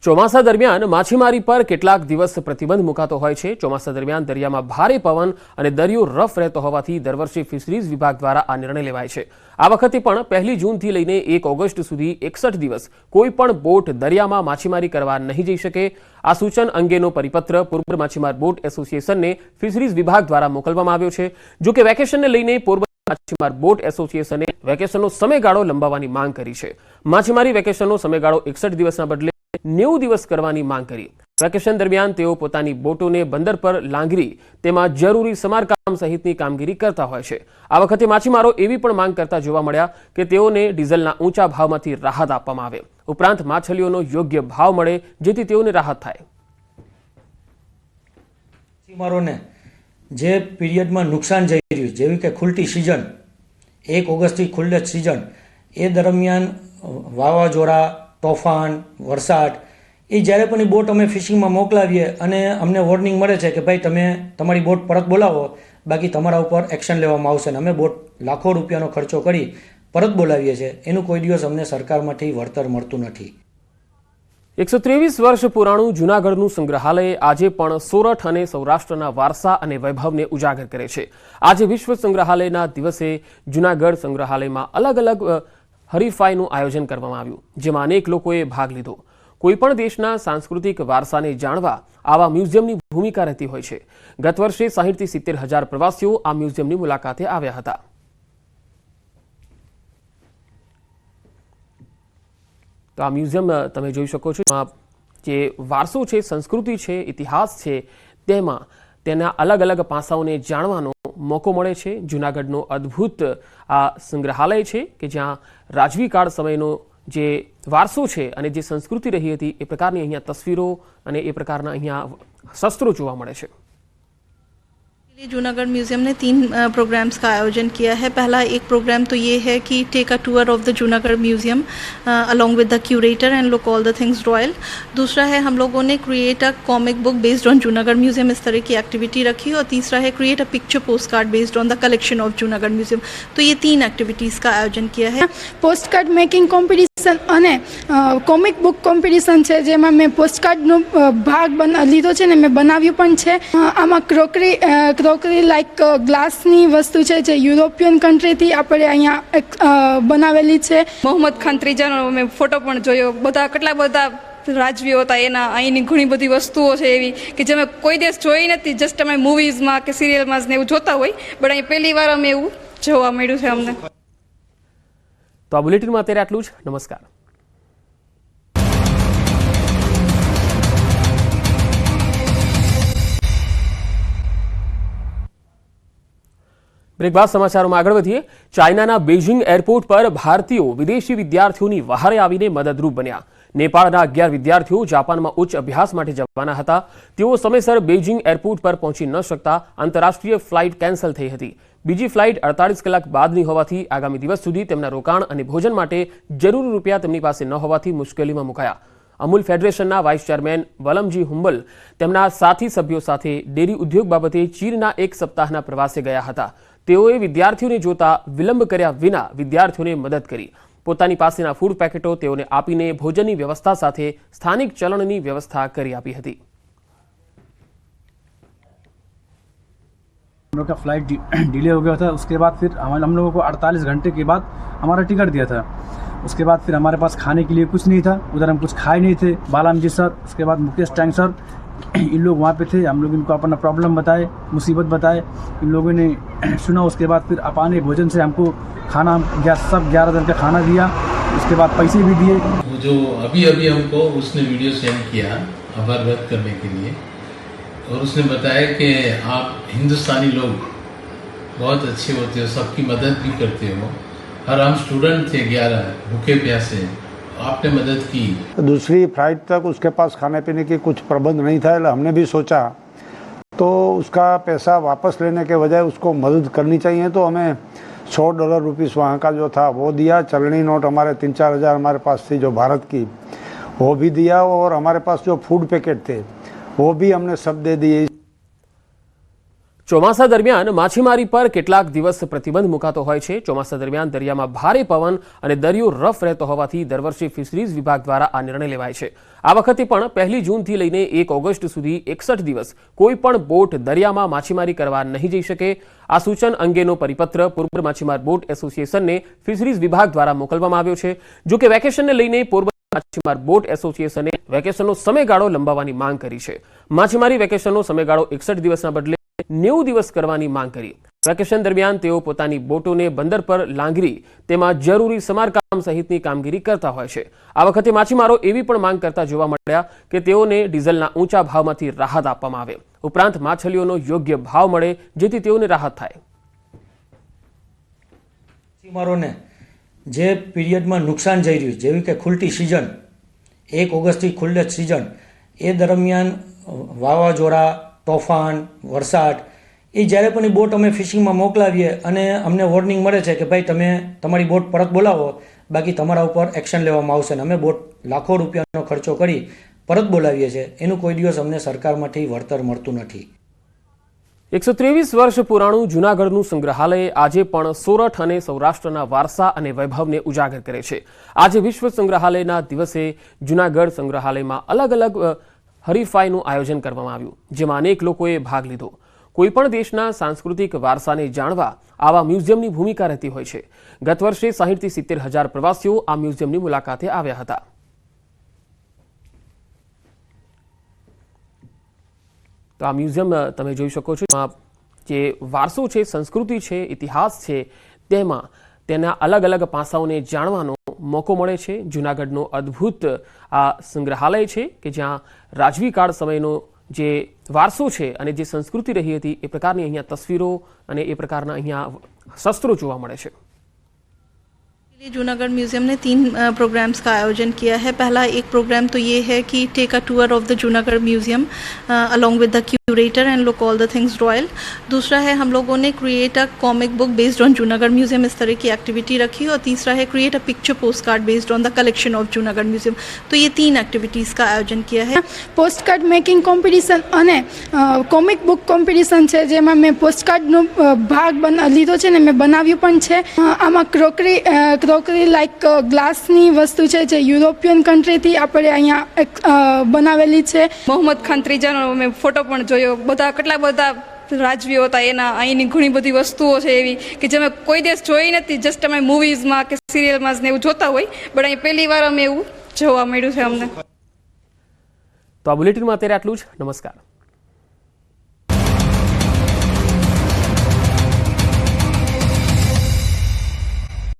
ચોમાસા દરમિયાન માછીમારી પર કેટલાક દિવસ પ્રતિબંધ મુકાતો હોય છે। ચોમાસા દરમિયાન દરિયામાં ભારે પવન અને દરિયો રફ રહેતો હોવાથી દર વર્ષે ફિશરીઝ વિભાગ દ્વારા આ નિર્ણય લેવાય છે। આ વખતે પણ 1 જૂનથી લઈને 1 ઓગસ્ટ સુધી 61 દિવસ કોઈ પણ બોટ દરિયામાં માછીમારી કરવા નહીં જઈ શકે। આ સૂચન અંગેનો પરિપત્ર પોરબંદર માછીમાર બોટ એસોસિએશનને ફિશરીઝ વિભાગ દ્વારા મોકલવામાં આવ્યો છે। જો કે વેકેશનને લઈને પોરબંદર માછીમાર બોટ એસોસિએશને વેકેશનનો સમયગાળો લંબાવવાની માંગ કરી છે। માછીમારી વેકેશનનો સમયગાળો 61 દિવસના બદલે 90 દિવસ કરવાની માંગ કરી। વેકેશન દરમિયાન તેઓ પોતાની બોટોને બંદર પર લાંગરી તેમાં જરૂરી સમારકામ સહિતની કામગીરી કરતા હોય છે। આ વખતે માછીમારો એવી પણ માંગ કરતા જોવા મળ્યા કે તેઓને ડીઝલના ઊંચા ભાવમાંથી રાહત આપવામાં આવે, ઉપરાંત માછલીઓનો યોગ્ય ભાવ મળે જેથી તેઓને રાહત થાય। માછીમારોને જે પીરિયડમાં નુકસાન જઈ રહ્યું જેવી કે ખુલતી સિઝન 1 ઓગસ્ટથી ખુલ્લે સિઝન એ દરમિયાન વાવાઝોડા, તોફાન, વરસાદ એ જ્યારે પણ બોટ અમે ફિશિંગમાં મોકલાવીએ અને અમને વોર્નિંગ મળે છે કે ભાઈ તમે તમારી બોટ પરત બોલાવો, બાકી તમારા ઉપર એક્શન લેવામાં આવશે। અને અમે બોટ લાખો રૂપિયાનો ખર્ચો કરી પરત બોલાવીએ છીએ, એનું કોઈ દિવસ અમને સરકારમાંથી વળતર મળતું નથી। 123 વર્ષ પુરાણું જૂનાગઢનું સંગ્રહાલય આજે પણ સોરઠ અને સૌરાષ્ટ્રના વારસા અને વૈભવને ઉજાગર કરે છે। આજે વિશ્વ સંગ્રહાલયના દિવસે જૂનાગઢ સંગ્રહાલયમાં અલગ અલગ હરીફાઈનું આયોજન કરવામાં આવ્યું, જેમાં અનેક લોકોએ ભાગ લીધો। કોઈપણ દેશના સાંસ્કૃતિક વારસાને જાણવા આવા મ્યુઝિયમની ભૂમિકા રહેતી હોય છે। ગત વર્ષે 60 થી 70 હજાર પ્રવાસીઓ આ મ્યુઝિયમની મુલાકાતે આવ્યા હતા। તો આ મ્યુઝિયમ તમે જોઈ શકો છો, જે વારસો છે, સંસ્કૃતિ છે, ઇતિહાસ છે, તેમાં તેના અલગ અલગ પાસાઓને જાણવાનો મોકો મળે છે। જૂનાગઢનો અદ્ભુત આ સંગ્રહાલય છે કે જ્યાં રાજવી કાળ સમયનો જે વારસો છે અને જે સંસ્કૃતિ રહી હતી એ પ્રકારની અહીંયા તસવીરો અને એ પ્રકારના અહીંયા શસ્ત્રો જોવા મળે છે। जूनागढ़ म्यूज़ियम ने 3 प्रोग्राम्स का आयोजन किया है। पहला एक प्रोग्राम तो ये है कि take a tour of the Junagadh museum along with the curator and look all the things royal. दूसरा है हम लोगों ने create a comic book based on Junagadh museum, इस तरह की एक्टिविटी रखी। और तीसरा है create a picture post card based on the collection of Junagadh museum. तो ये 3 एक्टिविटीज़ का आयोजन किया है। पोस्ट कार्ड मेकिंग कॉम्पिटिशन અને કોમિક બુક કોમ્પિટિશન છે, જેમાં મેં પોસ્ટકાર્ડનો ભાગ લીધો છે ને મેં બનાવ્યું પણ છે। આમાં ક્રોકરી લાઈક ગ્લાસની વસ્તુ છે જે યુરોપિયન કન્ટ્રીથી આપણે અહીંયા બનાવેલી છે। મોહમ્મદ ખાન ત્રીજાનો મેં ફોટો પણ જોયો। બધા કેટલા બધા રાજવીઓ હતા, એના અહીંની ઘણી બધી વસ્તુઓ છે એવી કે જે અમે કોઈ દેશ જોઈ નથી। જસ્ટ અમે મૂવીઝમાં કે સિરિયલમાં ને એવું જોતા હોય, બટ અહીં પહેલી વાર અમે એવું જોવા મળ્યું છે અમને। તો આ બુલેટિનમાં અત્યારે આટલું જ। નમસ્કાર। બ્રેક બાદ સમાચારોમાં આગળ વધીએ। ચાઇનાના બેઇજિંગ એરપોર્ટ પર ભારતીયો વિદેશી વિદ્યાર્થીઓની વહારે આવીને મદદરૂપ બન્યા। નેપાળના 11 વિદ્યાર્થીઓ જાપાનમાં ઉચ્ચ અભ્યાસ માટે જવાના હતા। તેઓ સમયસર બેઇજિંગ એરપોર્ટ પર પહોંચી ન શકતા આંતરરાષ્ટ્રીય ફ્લાઇટ કેન્સલ થઈ હતી। બીજી ફ્લાઇટ 48 કલાક બાદની હોવાથી આગામી દિવસ સુધી તેમના રોકાણ અને ભોજન માટે જરૂરી રૂપિયા તેમની પાસે ન હોવાથી મુશ્કેલીમાં મુકાયા। અમૂલ ફેડરેશનના વાઇસ ચેરમેન વલમજી હુંબલ તેમના સાથી સભ્યો સાથે ડેરી ઉદ્યોગ બાબતે ચીનના 1 સપ્તાહના પ્રવાસે ગયા હતા। તેઓએ વિદ્યાર્થીઓને જોતા વિલંબ કર્યા વિના વિદ્યાર્થીઓને મદદ કરી। પોતાની પાસેના ફૂડ પેકેટો તેઓને આપીને ભોજનની વ્યવસ્થા સાથે સ્થાનિક ચલણની વ્યવસ્થા કરી આપી હતી। हम लोग का फ्लाइट डिले हो गया था। उसके बाद फिर हम लोगों को 48 घंटे के बाद हमारा टिकट दिया था। उसके बाद फिर हमारे पास खाने के लिए कुछ नहीं था, उधर हम कुछ खाए नहीं थे। बालाम जी सर, उसके बाद मुकेश टैंक सर, इन लोग वहाँ पे थे। हम लोग इनको अपना प्रॉब्लम बताए, मुसीबत बताए, इन लोगों ने सुना। उसके बाद फिर अपाने भोजन से हमको खाना सब 11 दिन का खाना दिया। उसके बाद पैसे भी दिए। जो अभी हमको उसने वीडियो सेंड किया आभार व्यक्त करने के लिए, और उसने बताया कि आप हिंदुस्तानी लोग बहुत अच्छे होते हो, सबकी मदद भी करते हो, और हम स्टूडेंट थे 11 भूखे प्यासे, आपने मदद की। दूसरी फ्लाइट तक उसके पास खाने पीने की कुछ प्रबंध नहीं था। हमने भी सोचा तो उसका पैसा वापस लेने के बजाय उसको मदद करनी चाहिए, तो हमें $100 वहाँ का जो था वो दिया। चलनी नोट हमारे 3-4 हज़ार हमारे पास थी जो भारत की, वो भी दिया। और हमारे पास जो फूड पैकेट थे वो भी हमने सब दे दिए। ચોમાસા દરમિયાન માછીમારી પર કેટલાક દિવસ પ્રતિબંધ મુકાતો હોય છે. ચોમાસા દરમિયાન દરિયામાં ભારે પવન અને દરિયો રફ રહેતો હોવાથી દર વર્ષે ફિશરીઝ વિભાગ દ્વારા આ નિર્ણય લેવાય છે. આ વખતે પણ 1 જૂનથી લઈને 1 ઓગસ્ટ સુધી 61 દિવસ કોઈ પણ બોટ દરિયામાં માછીમારી કરવા નહીં જઈ શકે. આ સૂચન અંગેનો પરિપત્ર પોરબંદર માછીમાર બોટ એસોસિએશનને ફિશરીઝ વિભાગ દ્વારા મોકલવામાં આવ્યો છે. જો કે વેકેશનને લઈને પોરબંદર માછીમાર બોટ એસોસિએશને વેકેશનનો સમયગાળો લંબાવવાની માંગ કરી છે. માછીમારી વેકેશનનો સમયગાળો 61 દિવસના બદલે 90 દિવસ કરવાની માંગ કરી. વેકેશન દરમિયાન તેઓ પોતાની બોટોને બંદર પર લાંગરી તેમાં જરૂરી સમારકામ સહિતની કામગીરી કરતા હોય છે. આ વખતે માછીમારો એવી પણ માંગ કરતા જોવા મળ્યા કે તેઓને ડીઝલના ઊંચા ભાવમાંથી રાહત આપવામાં આવે, ઉપરાંત માછલીઓનો યોગ્ય ભાવ મળે જેથી તેઓને રાહત થાય. માછીમારોને જે પીરિયડમાં નુકસાન જઈ રહ્યું જેવી કે ખુલતી સિઝન 1 ઓગસ્ટથી ખુલ્લે સિઝન એ દરમિયાન વાવાઝોડા, તોફાન, વરસાદ એ જ્યારે પણ એ બોટ અમે ફિશિંગમાં મોકલાવીએ અને અમને વોર્નિંગ મળે છે કે ભાઈ તમે તમારી બોટ પરત બોલાવો, બાકી તમારા ઉપર એક્શન લેવામાં આવશે. અને અમે બોટ લાખો રૂપિયાનો ખર્ચો કરી પરત બોલાવીએ છીએ, એનું કોઈ દિવસ અમને સરકારમાંથી વળતર મળતું નથી. 123 વર્ષ પુરાણું જૂનાગઢનું સંગ્રહાલય આજે પણ સોરઠ અને સૌરાષ્ટ્રના વારસા અને વૈભવને ઉજાગર કરે છે. આજે વિશ્વ સંગ્રહાલયના દિવસે જૂનાગઢ સંગ્રહાલયમાં અલગ અલગ હરીફાઈનું આયોજન કરવામાં આવ્યું, જેમાં અનેક લોકોએ ભાગ લીધો. કોઈપણ દેશના સાંસ્કૃતિક વારસાને જાણવા આવા મ્યુઝિયમની ભૂમિકા રહેતી હોય છે. ગત વર્ષે 60 થી 70 હજાર પ્રવાસીઓ આ મ્યુઝિયમની મુલાકાતે આવ્યા હતા. તો આ મ્યુઝિયમ તમે જોઈ શકો છો, જે વારસો છે, સંસ્કૃતિ છે, ઇતિહાસ છે, તેમાં તેના અલગ અલગ પાસાઓને જાણવાનો મોકો મળે છે. જૂનાગઢનો અદ્ભુત આ સંગ્રહાલય છે કે જ્યાં રાજવી કાળ સમયનો જે વારસો છે અને જે સંસ્કૃતિ રહી હતી એ પ્રકારની અહીંયા તસવીરો અને એ પ્રકારના અહીંયા શસ્ત્રો જોવા મળે છે. जूनागढ़ म्यूज़ियम ने 3 प्रोग्राम्स का आयोजन किया है. पहला एक प्रोग्राम तो ये है कि take a tour of the Junagadh museum along with the curator and look all the things royal. दूसरा है हम लोगों ने create a comic book based on Junagadh museum, इस तरह की एक्टिविटी रखी. और तीसरा है create a picture post card based on the collection of Junagadh museum. तो ये 3 एक्टिविटीज़ का आयोजन किया है. પોસ્ટ કાર્ડ મેકિંગ કોમ્પિટિશન અને કોમિક બુક કોમ્પિટિશન છે, જેમાં મેં પોસ્ટ કાર્ડનો ભાગ લીધો છે ને મેં બનાવ્યું પણ છે. આમાં ક્રોકરી લાઈક ગ્લાસની વસ્તુ છે જે યુરોપિયન કન્ટ્રીથી આપણે અહીંયા બનાવેલી છે. મોહમ્મદ ખાન ત્રીજાનો મેં ફોટો પણ જોયો. બધા કેટલા બધા રાજવીઓ હતા, એના અહીંની ઘણી બધી વસ્તુઓ છે એવી કે જે અમે કોઈ દિવસ જોઈ નથી. જસ્ટ અમે મૂવીઝમાં કે સિરિયલમાં ને એવું જોતા હોય, બટ અહીં પહેલી વાર અમે એવું જોવા મળ્યું છે અમને. તો આ બુલેટિનમાં અત્યારે આટલું જ. નમસ્કાર.